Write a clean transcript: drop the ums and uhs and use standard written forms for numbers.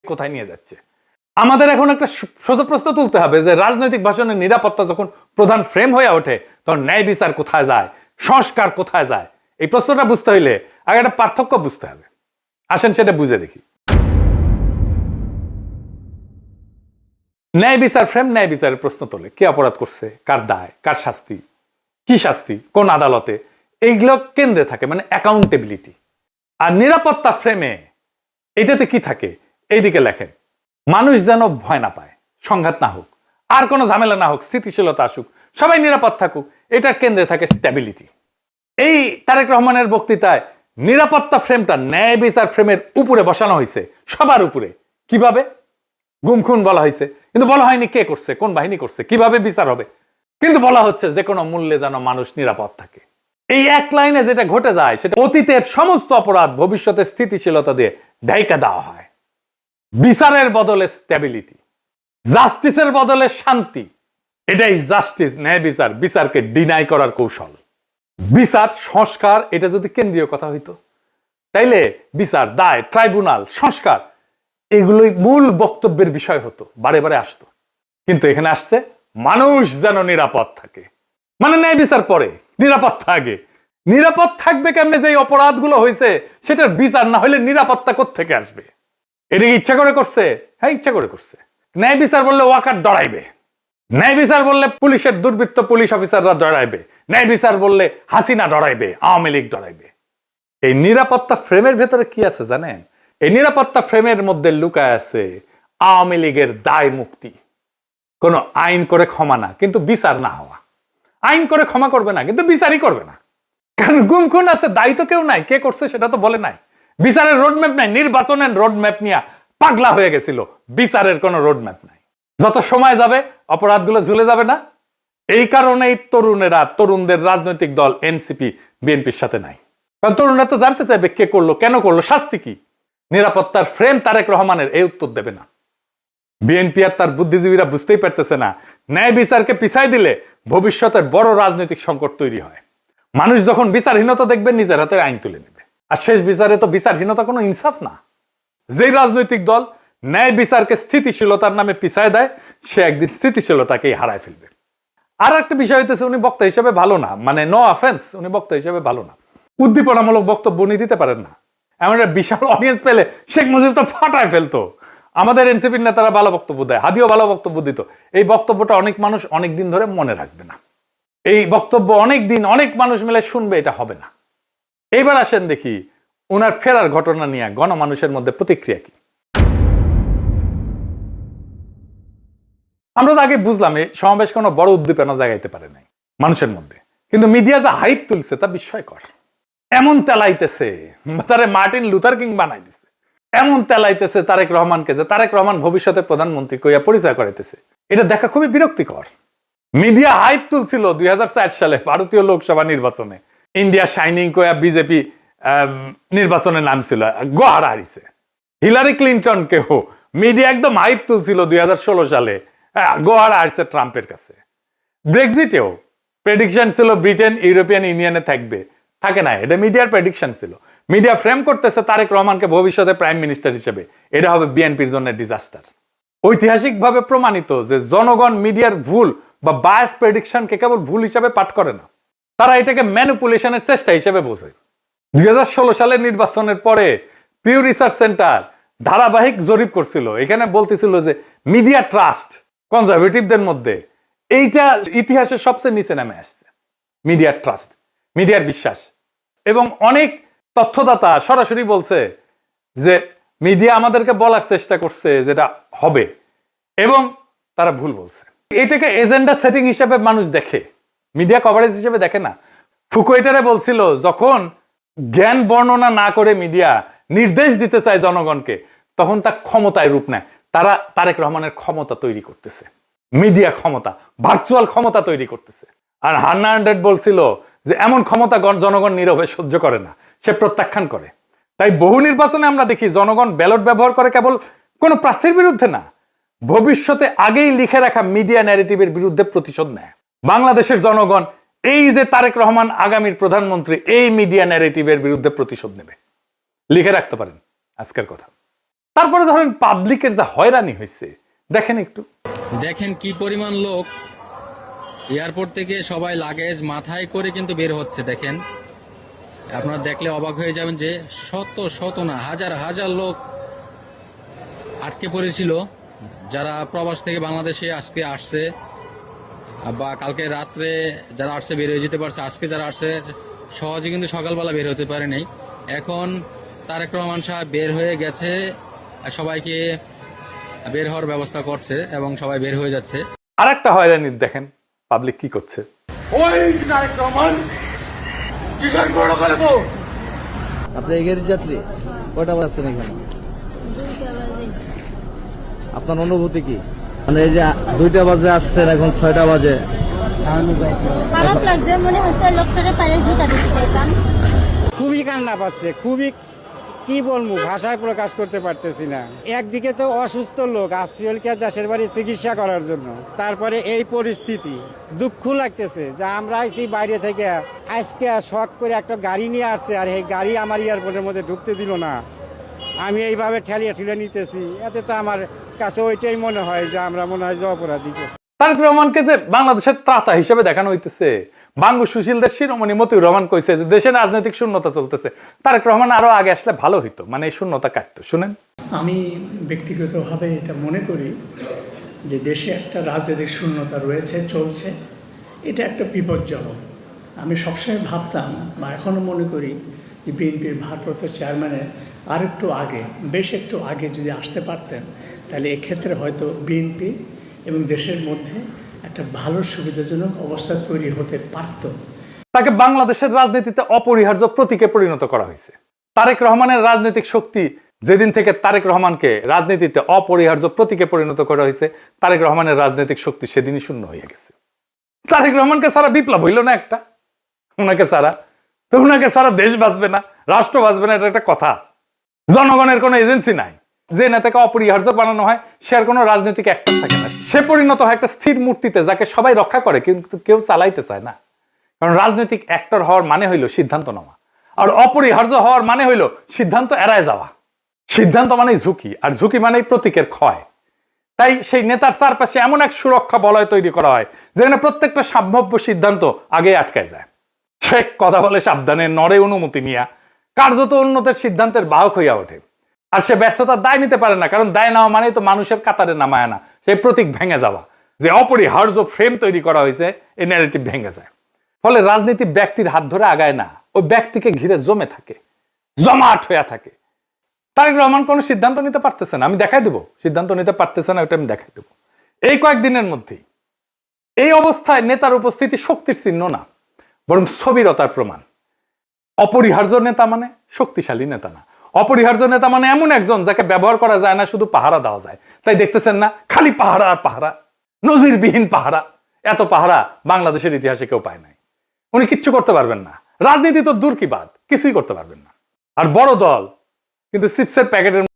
কোথায় নিয়ে যাচ্ছে। আমাদের এখন একটা সোজা প্রশ্ন তুলতে হবে যে রাজনৈতিক ভাষণের নিরাপত্তা যখন প্রধান ফ্রেম হয়ে ওঠে তখন ন্যায় বিচার কোথায় যায়, সংস্কার কোথায় যায়? এই প্রশ্নটা বুঝতে হইলে আগে একটা পার্থক্য বুঝতে হবে। আসেন সেটা বুঝে দেখি। ন্যায় বিচার ফ্রেম ন্যায় বিচারের প্রশ্ন তোলে, কে অপরাধ করছে, কার দায়, কার শাস্তি, কি শাস্তি, কোন আদালতে, এইগুলো কেন্দ্রে থাকে, মানে অ্যাকাউন্টেবিলিটি। আর নিরাপত্তা ফ্রেমে এটাতে কি থাকে? এইদিকে লেখেন, মানুষ যেন ভয় না পায়, সংঘাত না হোক, আর কোনো ঝামেলা না হোক, স্থিতিশীলতা আসুক, সবাই নিরাপদ থাকুক, এটার কেন্দ্রে থাকে স্ট্যাবিলিটি। এই তারেক রহমানের বক্তৃতায় নিরাপত্তা ফ্রেমটা ন্যায় বিচার ফ্রেমের উপরে বসানো হয়েছে, সবার উপরে। কিভাবে? গুম খুন বলা হয়েছে, কিন্তু বলা হয়নি কে করছে, কোন বাহিনী করছে, কিভাবে বিচার হবে। কিন্তু বলা হচ্ছে যে কোনো মূল্যে যেন মানুষ নিরাপদ থাকে। এই এক লাইনে যেটা ঘটে যায় সেটা অতীতের সমস্ত অপরাধ ভবিষ্যতে স্থিতিশীলতা দিয়ে ঢাইকা দেওয়া হয়। বিচারের বদলে স্ট্যাবিলিটি, জাস্টিসের বদলে শান্তি। এটাই জাস্টিস, ন্যায় বিচার, বিচারকে ডিনাই করার কৌশল। বিচার সংস্কার এটা যদি কেন্দ্রীয় কথা হইতো তাইলে বিচার, দায়, ট্রাইব্যুনাল, সংস্কার এগুলোই মূল বক্তব্যের বিষয় হতো, বারে বারে আসতো। কিন্তু এখানে আসছে মানুষ যেন নিরাপদ থাকে, মানে ন্যায় বিচার পরে, নিরাপত্তা আগে। নিরাপদ থাকবে কেমনে? যে অপরাধগুলো হয়েছে সেটার বিচার না হলে নিরাপত্তা কোত্থেকে আসবে? এটা ইচ্ছা করে করছে? হ্যাঁ, ইচ্ছা করে করছে। ন্যায় বিচার বললে ওয়াকার ডরাইবে, ন্যায় বিচার বললে পুলিশের দুর্বৃত্ত পুলিশ অফিসাররা ডরাইবে, ন্যায় বিচার বললে হাসিনা ডরাইবে, আওয়ামী লীগ ডরাইবে। এই নিরাপত্তা ফ্রেমের ভেতরে কি আছে জানেন? এই নিরাপত্তা ফ্রেমের মধ্যে লুকায় আছে আওয়ামী লীগের দায় মুক্তি। কোন আইন করে ক্ষমা না, কিন্তু বিচার না হওয়া। আইন করে ক্ষমা করবে না, কিন্তু বিচারই করবে না। কারণ গুম খুন আছে, দায়ী তো কেউ নাই, কে করছে সেটা তো বলে নাই। বিচারের রোডম্যাপ নাই, নির্বাচনের রোডম্যাপ নিয়ে পাগলা হয়ে গেছিল। বিচারের কোনো রোডম্যাপ নাই। যত সময় যাবে অপরাধগুলো ঝুলে যাবে না? এই কারণেই তরুণেরা, তরুণদের রাজনৈতিক দল এনসিপি বিএনপির সাথে নাই। কারণ তরুণরা তো জানতে চাইবে কে করলো, কেন করলো, শাস্তি কি। নিরাপত্তার ফ্রেম তারেক রহমানের এই উত্তর দেবে না। বিএনপি আর তার বুদ্ধিজীবীরা বুঝতেই পারতেছে না ন্যায় বিচারকে পিছাই দিলে ভবিষ্যতের বড় রাজনৈতিক সংকট তৈরি হয়। মানুষ যখন বিচারহীনতা দেখবে নিজের হাতে আইন তুলে নেবে। আর শেষ বিচারে তো বিচারহীনতা কোনো ইনসাফ না। যেই রাজনৈতিক দল ন্যায় বিচারকে স্থিতিশীলতার নামে পিছায় দেয় সে একদিন স্থিতিশীলতাকেই হারায় ফেলবে। আর একটা বিষয় হইতেছে উনি বক্তা হিসেবে ভালো না, মানে নো অফেন্স, উনি বক্তা হিসেবে ভালো না। উদ্দীপনামূলক বক্তব্য উনি দিতে পারেন না। এমন একটা বিশাল অডিয়েন্স পেলে শেখ মুজিব তো ফাটায় ফেলতো। আমাদের এনসিপির নেতারা ভালো বক্তব্য দেয়, হাদিও ভালো বক্তব্য দিত। এই বক্তব্যটা অনেক মানুষ অনেক দিন ধরে মনে রাখবে না। এই বক্তব্য অনেক দিন অনেক মানুষ মিলে শুনবে, এটা হবে না। এইবার আসেন দেখি উনার ফেরার ঘটনা নিয়ে গণমানুষের মধ্যে প্রতিক্রিয়া কি। আমরা তো আগে বুঝলাম এই সমাবেশ কোনো বড় উদ্দীপনা জাগাইতে পারে নাই মানুষের মধ্যে, কিন্তু মিডিয়া যা হাইপ তুলছে তা বিস্ময়কর। এমন তেলাইতেছে, তারে মার্টিন লুথার কিং বানাই দিছে। এমন তেলাইতেছে তারেক রহমানকে যে তারেক রহমান ভবিষ্যতে প্রধানমন্ত্রী কইয়া পরিচয় করাইতেছে। এটা দেখা খুবই বিরক্তিকর। মিডিয়া হাইপ তুলছিল 2004 সালে ভারতীয় লোকসভা নির্বাচনে, ইন্ডিয়া শাইনিং কইয়া বিজেপি নির্বাচনে নামছিল, গোহারা হারিছে। হিলারি ক্লিন্টনকেও মিডিয়া একদম হাইপ তুলছিল 2016 সালে, গোহারা হারছে ট্রাম্পের কাছে। ব্রেক্সিটেও প্রেডিকশন ছিল ব্রিটেন ইউরোপিয়ান ইউনিয়নে থাকবে, থাকে না। এটা মিডিয়ার প্রেডিকশন ছিল। মিডিয়া ফ্রেম করতেছে তারেক রহমানকে ভবিষ্যতে প্রাইম মিনিস্টার হিসেবে, এটা হবে বিএনপির জন্য ডিজাস্টার। ঐতিহাসিকভাবে প্রমাণিত যে জনগণ মিডিয়ার ভুল বা বায়াস প্রেডিকশনকে কেবল ভুল হিসাবে পাঠ করে না, তারা এটাকে ম্যানিপুলেশনের চেষ্টা হিসেবে বোঝে। 2016 সালের নির্বাচনের পরে পিউ রিসার্চ সেন্টার ধারাবাহিক জরিপ করছিল, এখানে বলতেছিল যে মিডিয়া ট্রাস্ট কনজারভেটিভদের মধ্যে এইটা ইতিহাসের সবচেয়ে নিচে নামে আসছে। মিডিয়ার ট্রাস্ট, মিডিয়ার বিশ্বাস। এবং অনেক তথ্যদাতা সরাসরি বলছে যে মিডিয়া আমাদেরকে বলার চেষ্টা করছে যেটা হবে, এবং তারা ভুল বলছে। এটাকে এজেন্ডা সেটিং হিসেবে মানুষ দেখে, মিডিয়া কভারেজ হিসেবে দেখে না। ফুকুয়েটারে বলছিল যখন জ্ঞান বর্ণনা না করে মিডিয়া নির্দেশ দিতে চায় জনগণকে, তখন তা ক্ষমতায় রূপ নেয়। তারা তারেক রহমানের ক্ষমতা তৈরি করতেছে, মিডিয়া ক্ষমতা, ভার্চুয়াল ক্ষমতা তৈরি করতেছে। আর হান্না আন্ড্রেড বলছিল যে এমন ক্ষমতা জনগণ নীরবে সহ্য করে না, সে প্রত্যাখ্যান করে। তাই বহু নির্বাচনে আমরা দেখি জনগণ ব্যালট ব্যবহার করে কেবল কোন প্রার্থীর বিরুদ্ধে না, ভবিষ্যতে আগেই লিখে রাখা মিডিয়া ন্যারেটিভের বিরুদ্ধে প্রতিশোধ নেয়। বাংলাদেশের জনগণ এই যে তারেক রহমান আগামীর প্রধানমন্ত্রী, এই মিডিয়া ন্যারেটিভের বিরুদ্ধে প্রতিশোধ নেবে। লিখে রাখতে পারেন আজকের কথা। তারপরে ধরেন পাবলিকের যা হয়রানি হয়েছে দেখেন একটু, দেখেন কি পরিমাণ লোক এয়ারপোর্ট থেকে সবাই লাগেজ মাথায় করে কিন্তু বের হচ্ছে। দেখেন, আপনারা দেখলে অবাক হয়ে যাবেন যে শত শত না হাজার হাজার লোক আটকে পড়েছিল, যারা প্রবাস থেকে বাংলাদেশে আজকে আসছে বা কালকে রাত্রে যারা আসছে বের হয়ে যেতে পারছে, আজকে যারা আসছে সহজে কিন্তু সকালবেলা বের হতে পারে নাই। এখন তারেক রহমান সাহেব বের হয়ে গেছে, সবাইকে বের হওয়ার ব্যবস্থা করছে এবং সবাই বের হয়ে যাচ্ছে। আর একটা হয়রানি দেখেন পাবলিক কি করছে। আপনি এগের যাত্রী কয়টা বাজছেন এখানে? আপনার অনুভূতি কি? মানে এই যে 2টা বাজে আসছেন, এখন 6টা বাজে। খারাপ লাগছে, মনে হচ্ছে লোকটাকে পায়ে জুতা দিতে পারতাম। খুবই কান্না পাচ্ছে, খুবই কি বলবো, ভাষায় প্রকাশ করতে পারতেছি না। একদিকে তো অসুস্থ লোক আসছিল দেশের বাড়ি চিকিৎসা করার জন্য, তারপরে এই পরিস্থিতি, দুঃখ লাগতেছে যে আমরা আইছি বাইরে থেকে, আজকে শখ করে একটা গাড়ি নিয়ে আসছে আর এই গাড়ি আমার এয়ারপোর্টের মধ্যে ঢুকতে দিল না। আমি এইভাবে ঠেলিয়ে ঠেলে নিতেছি, এতে তো আমার কাছে ওইটাই মনে হয় যে আমরা মনে হয় যে অপরাধী করছি। তারেক রহমানকে যে বাংলাদেশের ত্রাতা হিসেবে দেখানো হইতেছে, বাঙ্গু সুশীলদের শিরোমণি মতিউর রহমান কইছে যে দেশে রাজনৈতিক শূন্যতা চলতেছে, তারেক রহমান আরো আগে আসলে ভালো হইতো, মানে এই শূন্যতা কাটতো। শুনেন, আমি ব্যক্তিগতভাবে এটা মনে করি যে দেশে একটা রাজনৈতিক শূন্যতা রয়েছে, চলছে, এটা একটা বিপজ্জনক। আমি সবসময় ভাবতাম বা এখনও মনে করি যে বিএনপির ভারপ্রাপ্ত চেয়ারম্যানের আর একটু আগে, বেশ একটু আগে যদি আসতে পারতেন, তাহলে এক্ষেত্রে হয়তো বিএনপি এবং দেশের মধ্যে একটা ভালো সুবিধাজনক অবস্থা তৈরি হতে পারত। তাকে বাংলাদেশের রাজনীতিতে অপরিহার্য প্রতীকে পরিণত করা হয়েছে। তারেক রহমানের রাজনৈতিক শক্তি যেদিন থেকে তারেক রহমানকে রাজনীতিতে অপরিহার্য প্রতীকে পরিণত করা হয়েছে, তারেক রহমানের রাজনৈতিক শক্তি সেদিনই শূন্য হয়ে গেছে। তারেক রহমানকে ছাড়া বিপ্লব হইল না একটা, ওনাকে ছাড়া তো ওনাকে ছাড়া দেশ বাঁচবে না, রাষ্ট্র বাঁচবে না, এটা একটা কথা। জনগণের কোনো এজেন্সি নাই, যে নেতাকে অপরিহার্য বানানো হয় সে আর কোনো রাজনৈতিক অ্যাক্টর থাকে না, সে পরিণত হয় একটা স্থির মূর্তিতে যাকে সবাই রক্ষা করে কিন্তু কেউ চালাইতে চায় না। কারণ রাজনৈতিক অ্যাক্টর হওয়ার মানে হইল সিদ্ধান্ত নেওয়া, আর অপরিহার্য হওয়ার মানে হইল সিদ্ধান্ত এড়ায় যাওয়া। সিদ্ধান্ত মানেই ঝুঁকি, আর ঝুঁকি মানেই প্রতীকের ক্ষয়। তাই সেই নেতার চারপাশে এমন এক সুরক্ষা বলয় তৈরি করা হয় যেখানে প্রত্যেকটা সম্ভাব্য সিদ্ধান্ত আগে আটকায় যায়। সে কথা বলে সাবধানে, নড়ে অনুমতি নিয়া, কার্যত উন্নতের সিদ্ধান্তের বাহক হইয়া ওঠে। আর সে ব্যর্থতার দায় নিতে পারে না, কারণ দায় নেওয়া মানেই তো মানুষের কাতারে নামায় না, সেই প্রতীক ভেঙে যাওয়া, যে অপরিহার্য ফ্রেম তৈরি করা হয়েছে, এই ন্যারেটিভ ভেঙে যায়। ফলে রাজনীতি ব্যক্তির হাত ধরে আগায় না, ওই ব্যক্তিকে ঘিরে জমে থাকে, জমাট হইয়া থাকে। তারেক রহমান কোনো সিদ্ধান্ত নিতে পারতেছে না, আমি দেখাই দেবো সিদ্ধান্ত নিতে পারতেছে না, ওটা আমি দেখাই দেবো এই কয়েকদিনের মধ্যেই। এই অবস্থায় নেতার উপস্থিতি শক্তির চিহ্ন না, বরং স্থবিরতার প্রমাণ। অপরিহার্য নেতা মানে শক্তিশালী নেতা না, অপরিহার্য নেতা মানে এমন একজন যাকে ব্যবহার করা যায় না, শুধু পাহারা দেওয়া যায়। তাই দেখতেছেন না, খালি পাহারা আর পাহারা, নজিরবিহীন পাহারা। এত পাহারা বাংলাদেশের ইতিহাসে কেউ পায় নাই। উনি কিচ্ছু করতে পারবেন না, রাজনীতি তো দূর কি বাদ, কিছুই করতে পারবেন না। আর বড় দল কিন্তু চিপসের প্যাকেটের